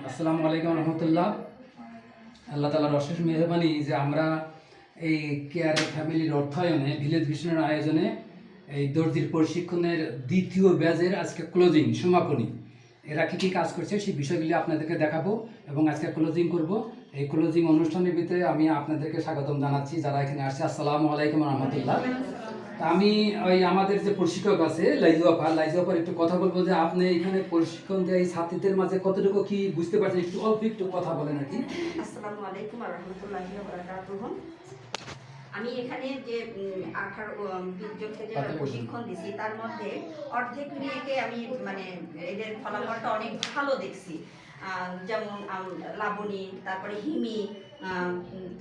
আসসালামু আলাইকুম রহমতুল্লাহ। আল্লাহ তাআলার অশেষ মেহরবানি যে আমরা এই কেয়ার ফ্যামিলির অর্থায়নে ভিলেজ ভিশনের আয়োজনে এই দর্জির প্রশিক্ষণের দ্বিতীয় ব্যাচের আজকে ক্লোজিং সমাপনী। এরা কী কী কাজ করছে সেই বিষয়গুলি আপনাদেরকে দেখাবো এবং আজকে ক্লোজিং করব। এই ক্লোজিং অনুষ্ঠানের ভিতরে আমি আপনাদেরকে স্বাগতম জানাচ্ছি যারা এখানে আসছে। আসসালামু আলাইকুম রহমতুল্লাহ। আমি ওই আমাদের যে প্রশিক্ষক আছে লাইজুয়াফার একটু কথা বলবো যে আপনি এখানে প্রশিক্ষণ দেয় এই ছাত্রীদের মাঝে কতটুকু কি বুঝতে পারছেন, একটু অল্প একটু কথা বলেন আর কি। আসসালামু আলাইকুম ওয়া রাহমাতুল্লাহি ওয়া বারাকাতুহু। আমি এখানে যে 18-20 জনকে যে প্রশিক্ষণ দিছি তার মধ্যে অর্ধেক মেয়েকে আমি মানে এদের ফলাফলটা অনেক ভালো দেখছি। যেমন লাবণী, তারপরে হিমি,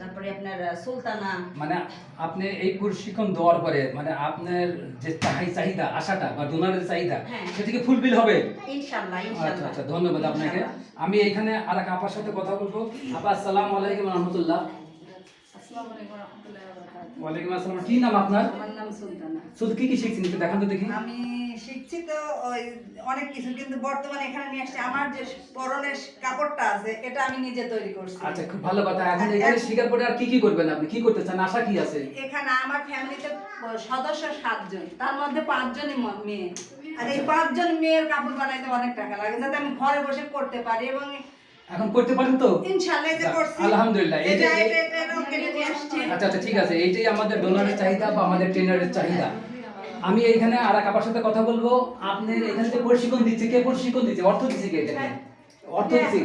তারপরে আপনার সুলতানা। মানে আপনি এই প্রশিক্ষণ দেওয়ার পরে মানে আপনার যে চাহিদা আশাটা বা ডোনারের চাহিদা সেটাকে ফুলফিল হবে ইনশাআল্লাহ। আচ্ছা আচ্ছা, ধন্যবাদ আপনাকে। আমি এইখানে আরেক আপার সাথে কথা বলবো। আপা আসসালামু আলাইকুম রহমতুল্লাহ। আসসালামু আলাইকুম ওয়া রাহমাতুল্লাহি ওয়া বারাকাতুহু। ওয়ালাইকুম আসসালাম। কি নাম আপনার? আমার নাম সুলতানা। শুধু কি কি শিখছেন একটু দেখান তো দেখি। আমি শিখছি তো ওই অনেক কিছু, কিন্তু বর্তমানে এখানে নিয়ে আসছি আমার যে পরনের কাপড়টা আছে এটা আমি নিজে তৈরি করছি। আচ্ছা, খুব ভালো কথা। এখন এখানে শিকার পরে আর কি কি করবেন, আপনি কি করতে চান, আশা কি আছে? এখানে আমার ফ্যামিলিতে সদস্য 7 জন, তার মধ্যে 5 জনই মেয়ে। আর এই 5 জন মেয়ের কাপড় বানাইতে অনেক টাকা লাগে, যাতে আমি ঘরে বসে করতে পারি। এবং এখন করতে পারেন তো ইনশাআল্লাহ যে করছি আলহামদুলিল্লাহ। এটা কেটে নিয়ে আসছি। আচ্ছা আচ্ছা, ঠিক আছে। এইটাই আমাদের ডোনারের চাহিদা বা আমাদের ট্রেনারের চাহিদা। আমি এইখানে আর এক আপার সাথে কথা বলবো। আপনি এখানে যে প্রশিক্ষণ দিচ্ছে, কে প্রশিক্ষণ দিচ্ছে, অর্থ দিচ্ছে কে? এটা অর্থ দিচ্ছে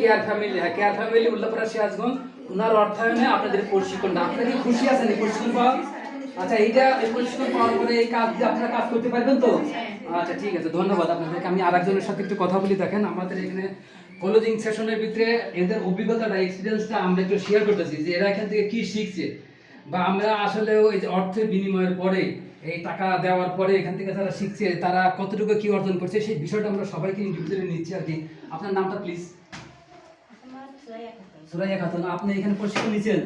কেয়ার ফ্যামিলি। হ্যাঁ, কেয়ার ফ্যামিলি উল্লাপাড়া সিরাজগঞ্জ, ওনার অর্থায়নে আপনাদের প্রশিক্ষণটা। আপনারা কি খুশি আছেন এই প্রশিক্ষণ পাওয়া? আচ্ছা, এইটা এই প্রশিক্ষণ পাওয়ার পরে এই কাজ দিয়ে আপনারা কাজ করতে পারবেন তো? আচ্ছা, ঠিক আছে, ধন্যবাদ আপনাদেরকে। আমি আরেকজনের সাথে একটু কথা বলি। দেখেন, আমাদের এখানে ক্লোজিং সেশনের ভিতরে এদের অভিজ্ঞতাটা, এক্সপিরিয়েন্সটা আমরা একটু শেয়ার করতেছি যে এরা এখান থেকে কি শিখছে, বা আমরা আসলে ওই যে অর্থের বিনিময়ের পরে এই টাকা দেওয়ার পরে এখান থেকে যারা শিখছে তারা কতটুকু কি অর্জন করছে সেই বিষয়টা আমরা সবাইকে ইন্ডিভিজুয়ালি নিচ্ছি আর কি। আপনার নামটা প্লিজ? সুরাইয়া খাতুন। আপনি এখানে প্রশিক্ষণ নিচ্ছেন,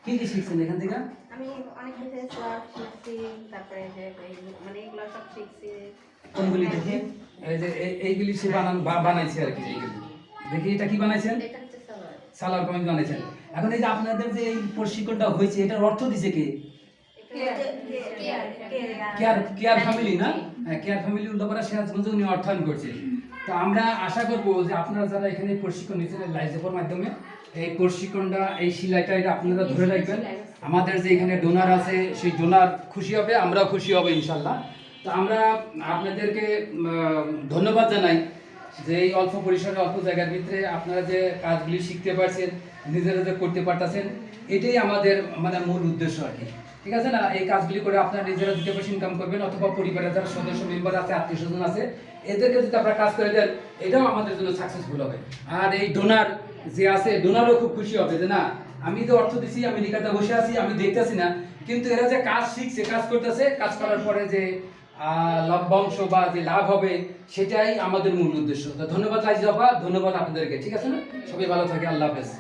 কি কি শিখছেন এখান থেকে? আমি অনেক কিছু শিখছি, তারপরে যে মানে এগুলো সব শিখছি। কোনগুলি দেখি? এই যে এইগুলি সে বানাইছে আর কি। দেখি এটা কি বানাইছেন? এটা হচ্ছে সালোয়ার। সালোয়ার কামিজ বানাইছেন। এখন এই যে আপনাদের যে এই প্রশিক্ষণটা হয়েছে এটার অর্থ দিছে কে? কেয়ার ফ্যামিলি না? হ্যাঁ, কেয়ার ফ্যামিলি উল্লাপাড়া সিরাজগঞ্জ উনি অর্থায়ন করছে। তো আমরা আশা করব যে আপনারা যারা এখানে প্রশিক্ষণ নিচ্ছেন লাইজেপের মাধ্যমে এই প্রশিক্ষণটা, এই সেলাইটা এটা আপনারা ধরে রাখবেন। আমাদের যে এখানে ডোনার আছে সেই ডোনার খুশি হবে, আমরাও খুশি হব ইনশাল্লাহ। তো আমরা আপনাদেরকে ধন্যবাদ জানাই যে এই অল্প পরিসরে অল্প জায়গার ভিতরে আপনারা যে কাজগুলি শিখতে পারছেন, নিজেরা যে করতে পারতেছেন, এটাই আমাদের মানে মূল উদ্দেশ্য আর কি। ঠিক আছে না? এই কাজগুলি করে আপনারা নিজেরা 2 পয়সা ইনকাম করবেন, অথবা পরিবারের যারা সদস্য মেম্বার আছে, আত্মীয় স্বজন আছে, এদেরকে যদি আপনারা কাজ করে দেন এটাও আমাদের জন্য সাকসেসফুল হবে। আর এই ডোনার যে আছে, ডোনারও খুব খুশি হবে যে না, আমি যে অর্থ দিচ্ছি, আমেরিকাতে বসে আছি, আমি দেখতেছি না, কিন্তু এরা যে কাজ শিখছে, কাজ করতেছে, কাজ করার পরে যে লভ্যাংশ বা যে লাভ হবে সেটাই আমাদের মূল উদ্দেশ্য। তো ধন্যবাদ লাইজা আপা, ধন্যবাদ আপনাদেরকে। ঠিক আছে না? সবাই ভালো থাকে, আল্লাহ হাফেজ।